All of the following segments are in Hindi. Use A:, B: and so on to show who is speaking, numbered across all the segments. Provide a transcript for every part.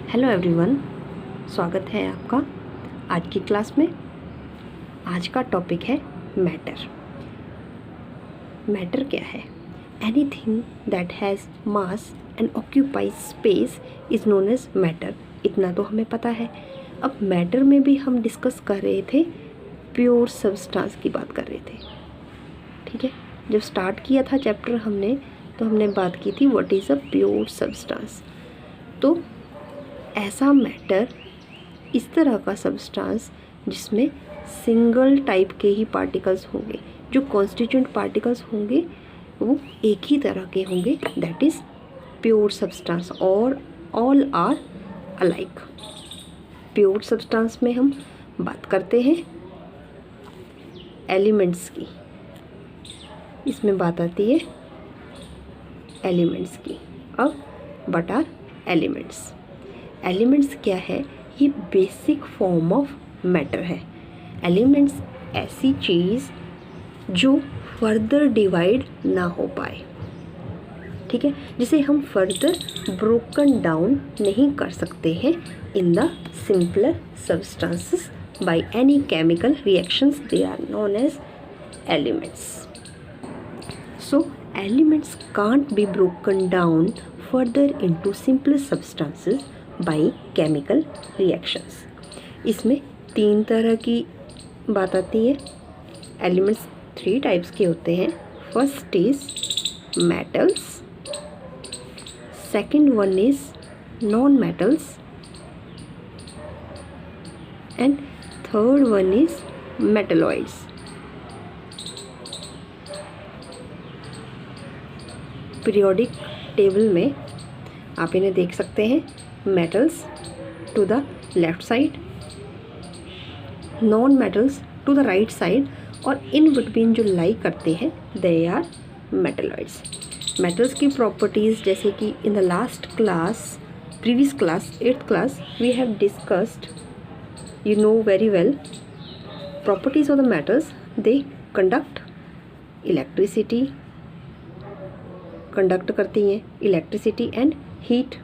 A: हेलो एवरीवन, स्वागत है आपका आज की क्लास में। आज का टॉपिक है मैटर। मैटर क्या है? Anything that has mass and occupies space is known as matter. इतना तो हमें पता है। अब मैटर में भी हम डिस्कस कर रहे थे, प्योर सब्सटेंस की बात कर रहे थे। ठीक है, जब स्टार्ट किया था चैप्टर हमने तो हमने बात की थी what is a pure substance. तो ऐसा मैटर, इस तरह का सब्सटेंस जिसमें सिंगल टाइप के ही पार्टिकल्स होंगे, जो कॉन्स्टिट्यूएंट पार्टिकल्स होंगे वो एक ही तरह के होंगे, दैट इज़ प्योर सब्सटेंस और all are alike. Pure substance में हम बात करते हैं एलिमेंट्स की। इसमें बात आती है एलिमेंट्स की। अब व्हाट आर एलिमेंट्स? एलिमेंट्स क्या है? ये बेसिक फॉर्म ऑफ मैटर है। एलिमेंट्स ऐसी चीज़ जो फर्दर डिवाइड ना हो पाए, ठीक है, जिसे हम फर्दर ब्रोकन डाउन नहीं कर सकते हैं in the simpler substances by any chemical reactions, they are known as elements. So elements can't be broken down further into simpler substances by chemical reactions। इसमें तीन तरह की बात आती है। एलिमेंट्स 3 टाइप्स के होते हैं। First is metals, second one is non metals and third one is metalloids. Periodic table में आप इन्हें देख सकते हैं। Metals to the left side, non metals to the right side, और इन बिटवीन जो लाई करते हैं दे आर मेटलॉइड्स। मेटल्स की प्रॉपर्टीज़, जैसे कि in the last class, previous class 8th class, we have discussed, you know very well, properties of the metals. They conduct electricity, conduct करती हैं इलेक्ट्रिसिटी एंड हीट।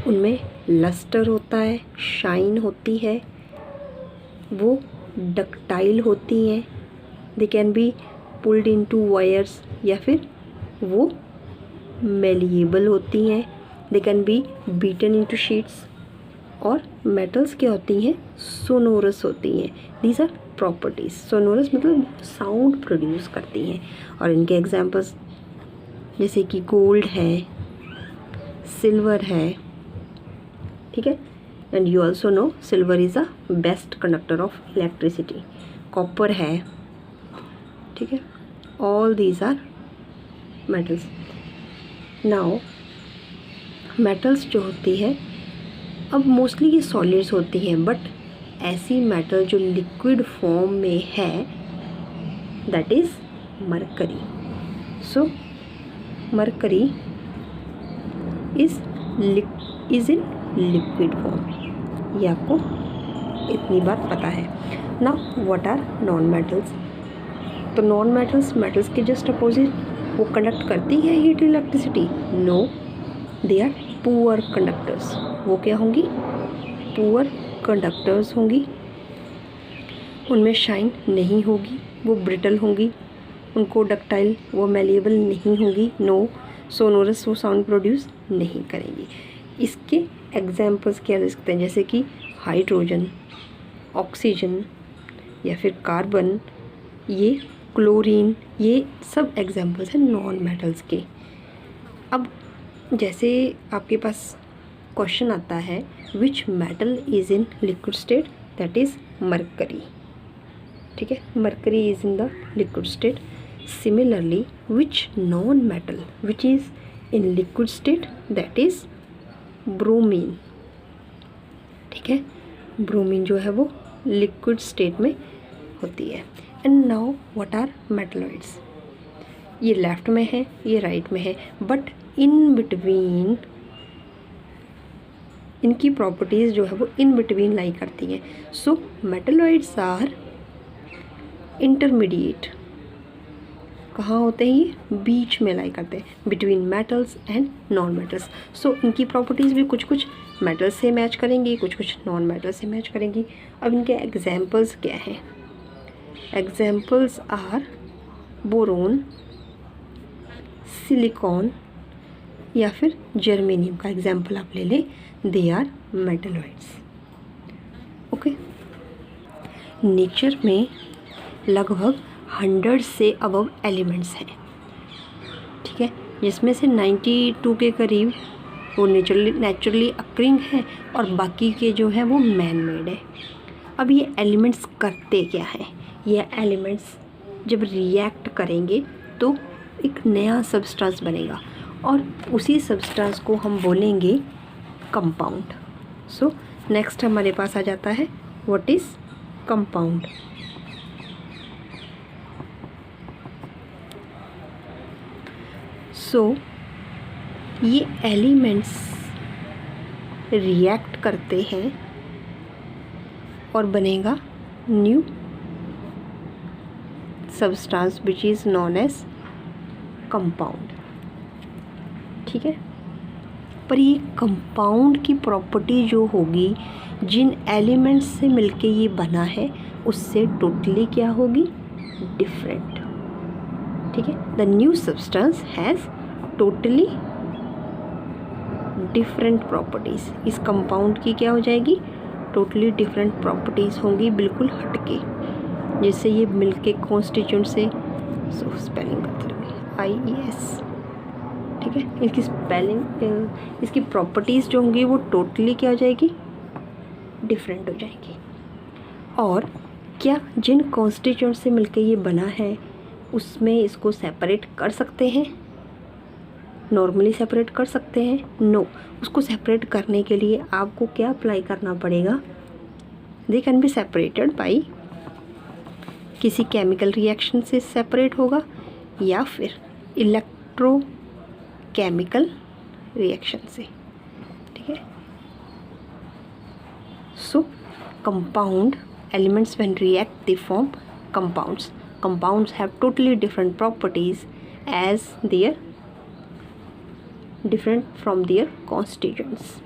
A: उनमें लस्टर होता है, शाइन होती है, वो डक्टाइल होती हैं, they can be pulled into wires, या फिर वो मेलिएबल होती हैं, they can be beaten into sheets. और मेटल्स क्या होती हैं? सोनोरस होती हैं। These are properties. सोनोरस मतलब साउंड प्रोड्यूस करती हैं, और इनके एग्जांपल्स जैसे कि गोल्ड है, सिल्वर है, ठीक है, and you also know silver is a best conductor of electricity. Copper है, ठीक है, all these are metals. Now metals जो होती है, अब मोस्टली ये सॉलिड्स होती हैं, बट ऐसी मेटल जो लिक्विड फॉर्म में है that is mercury. So mercury is in liquid form. ये आपको इतनी बात पता है ना। What are non metals? तो नॉन मेटल्स मेटल्स के जस्ट अपोजिट, वो कंडक्ट करती है heat electricity? No, they are poor conductors. वो क्या होंगी? पुअर कंडक्टर्स होंगी। उनमें शाइन नहीं होगी, वो ब्रिटल होंगी, उनको डक्टाइल, वो मेलिएबल नहीं होंगी। नो सोनोरस, वो साउंड प्रोड्यूस नहीं करेंगी। इसके एग्जाम्पल्स क्या दे सकते हैं? जैसे कि हाइड्रोजन, ऑक्सीजन, या फिर कार्बन, ये क्लोरीन, ये सब एग्जाम्पल्स हैं नॉन मेटल्स के। अब जैसे आपके पास क्वेश्चन आता है which metal is in liquid state, that is mercury. ठीक है, mercury is in the liquid state. Similarly, which non-metal which is in liquid state, that is bromine। ठीक है, ब्रोमीन जो है वो लिक्विड स्टेट में होती है। And now what are metalloids? ये लेफ्ट में है, ये राइट में है, बट इन बिटवीन इनकी प्रॉपर्टीज़ जो है वो इन बिटवीन लाई करती हैं। सो मेटलॉइड्स आर इंटरमीडिएट कहाँ होते हैं? ये बीच में लाई करते हैं, between metals and non metals. So इनकी प्रॉपर्टीज़ भी कुछ कुछ मेटल से मैच करेंगी, कुछ कुछ नॉन मेटल से मैच करेंगी। अब इनके एग्जाम्पल्स क्या हैं? एग्जाम्पल्स आर बोरोन, सिलिकॉन या फिर जर्मेनियम का एग्जाम्पल आप ले लें, they are metalloids. Okay, nature में लगभग 100 से अबव एलिमेंट्स हैं, ठीक है, जिसमें से 92 के करीब वो नेचुरली अक्रिंग है और बाकी के जो है वो मैन मेड है। अब ये एलिमेंट्स करते क्या हैं? ये एलिमेंट्स जब रिएक्ट करेंगे तो एक नया सब्सटेंस बनेगा और उसी सब्सटेंस को हम बोलेंगे कंपाउंड। सो नेक्स्ट हमारे पास आ जाता है व्हाट इज़ कंपाउंड। सो ये एलिमेंट्स रिएक्ट करते हैं और बनेगा new substance which is known as compound, ठीक है। पर ये कंपाउंड की प्रॉपर्टी जो होगी, जिन एलिमेंट्स से मिलके ये बना है उससे टोटली क्या होगी? डिफरेंट, ठीक है। The new substance has totally different properties. इस कंपाउंड की क्या हो जाएगी? टोटली डिफरेंट प्रॉपर्टीज़ होंगी, बिल्कुल हटके, जिससे ये मिलके कॉन्स्टिट्यूएंट से स्पेलिंग करते रहेंगे IES, ठीक है। इसकी स्पेलिंग, इसकी प्रॉपर्टीज़ जो होंगी वो टोटली क्या हो जाएगी? डिफरेंट हो जाएगी। और क्या जिन कॉन्स्टिट्यूएंट से मिलके ये बना है उसमें इसको सेपरेट कर सकते हैं? नॉर्मली सेपरेट कर सकते हैं? नो। उसको सेपरेट करने के लिए आपको क्या अप्लाई करना पड़ेगा? दे कैन बी सेपरेटेड बाई किसी केमिकल रिएक्शन से सेपरेट होगा या फिर इलेक्ट्रोकेमिकल रिएक्शन से, ठीक है। सो compound elements when react they form compounds. Compounds have totally different properties as their different from their constituents,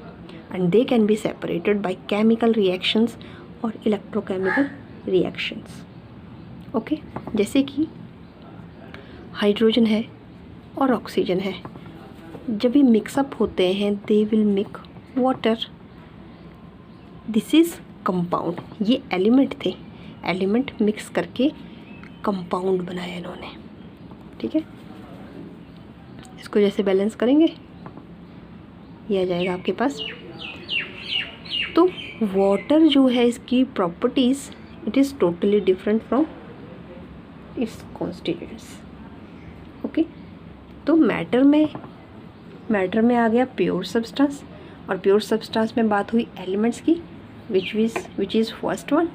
A: and they can be separated by chemical reactions or electrochemical reactions. Okay, जैसे कि हाइड्रोजन है और ऑक्सीजन है, जब ये मिक्सअप होते हैं they will make water. This is compound. ये एलिमेंट थे, एलिमेंट मिक्स करके कंपाउंड बनाया इन्होंने, ठीक है। इसको जैसे बैलेंस करेंगे ये आ जाएगा आपके पास। तो वाटर जो है इसकी properties it is totally different from its constituents. Okay, तो मैटर में आ गया प्योर सब्सटेंस, और प्योर सब्सटेंस में बात हुई एलिमेंट्स की which is first one,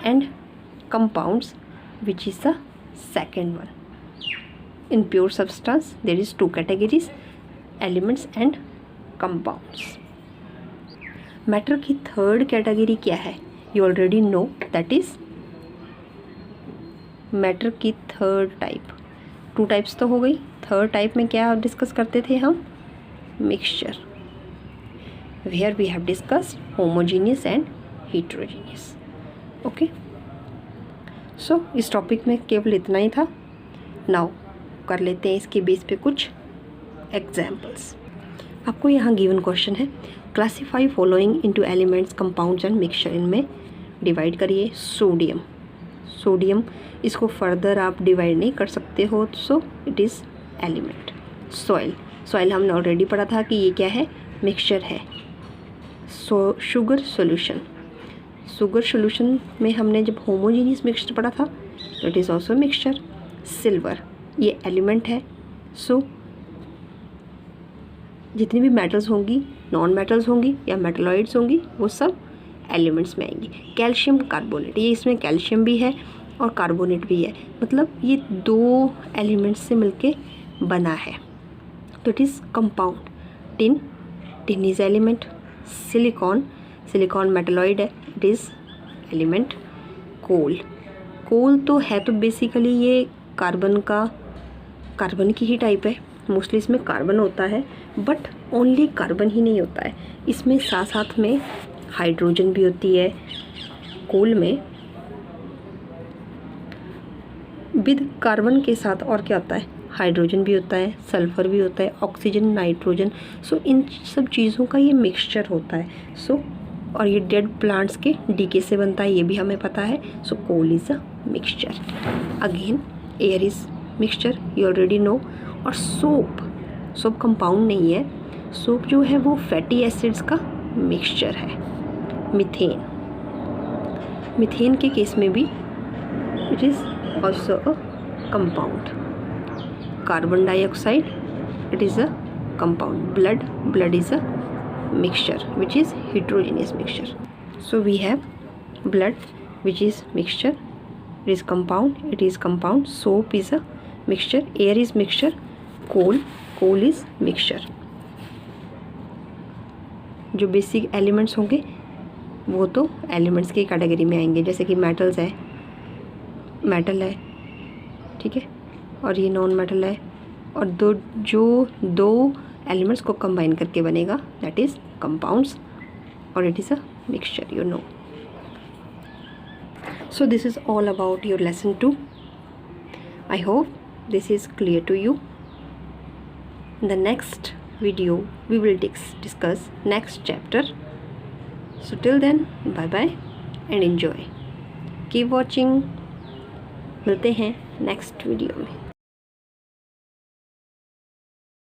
A: and compounds which is the second one. In pure substance there is two categories, elements and compounds. Matter की third category क्या है? You already know, that is matter की third type. Two types तो हो गई, third type में क्या डिस्कस करते थे हम? Mixture, where we have discussed homogeneous and heterogeneous. Okay, सो इस टॉपिक में केवल इतना ही था। नाउ कर लेते हैं इसके बेस पे कुछ एग्जाम्पल्स। आपको यहाँ गिवन क्वेश्चन है, classify following into elements, compounds and mixture. इनमें डिवाइड करिए। सोडियम इसको फर्दर आप डिवाइड नहीं कर सकते हो, so it is element. Soil हमने ऑलरेडी पढ़ा था कि ये क्या है? मिक्सचर है। शुगर सोल्यूशन में हमने जब होमोजीनियस मिक्सचर पढ़ा था तो it is also mixture. Silver ये एलिमेंट है। सो जितनी भी मेटल्स होंगी, नॉन मेटल्स होंगी या मेटलॉइड्स होंगी, वो सब एलिमेंट्स में आएंगी। कैल्शियम कार्बोनेट, ये इसमें कैल्शियम भी है और कार्बोनेट भी है, मतलब ये दो एलिमेंट्स से मिलके बना है, तो it is compound. Tin is element. Silicon metalloid है, इट इज़ एलिमेंट। कोल तो है तो बेसिकली ये कार्बन का कार्बन की ही टाइप है, मोस्टली इसमें कार्बन होता है, बट ओनली कार्बन ही नहीं होता है, इसमें साथ साथ में हाइड्रोजन भी होती है। कोल में विद कार्बन के साथ और क्या होता है, हाइड्रोजन भी होता है, सल्फर भी होता है, ऑक्सीजन, नाइट्रोजन। सो इन सब चीज़ों का ये मिक्सचर होता है। सो और ये डेड प्लांट्स के डीके से बनता है, ये भी हमें पता है। So coal is a mixture. Again air is mixture, you already know. और सोप कंपाउंड नहीं है, सोप जो है वो फैटी एसिड्स का मिक्सचर है। मीथेन के केस में भी it is also a compound. Carbon dioxide, it is a compound. Blood is a mixture which is heterogeneous mixture. So we have blood which is mixture, it is compound. Soap is a mixture, air is mixture, coal is mixture. जो बेसिक एलिमेंट्स होंगे वो तो एलिमेंट्स की कैटेगरी में आएंगे, जैसे कि मेटल है, ठीक है, और ये नॉन मेटल है, और दो एलिमेंट्स को कंबाइन करके बनेगा, दैट इज़ कंपाउंड्स, और it is a mixture, you know. So this is all about your lesson 2. I hope this is clear to you. In the next video we will discuss next chapter. So till then, bye bye and enjoy. Keep watching. मिलते हैं नेक्स्ट वीडियो में.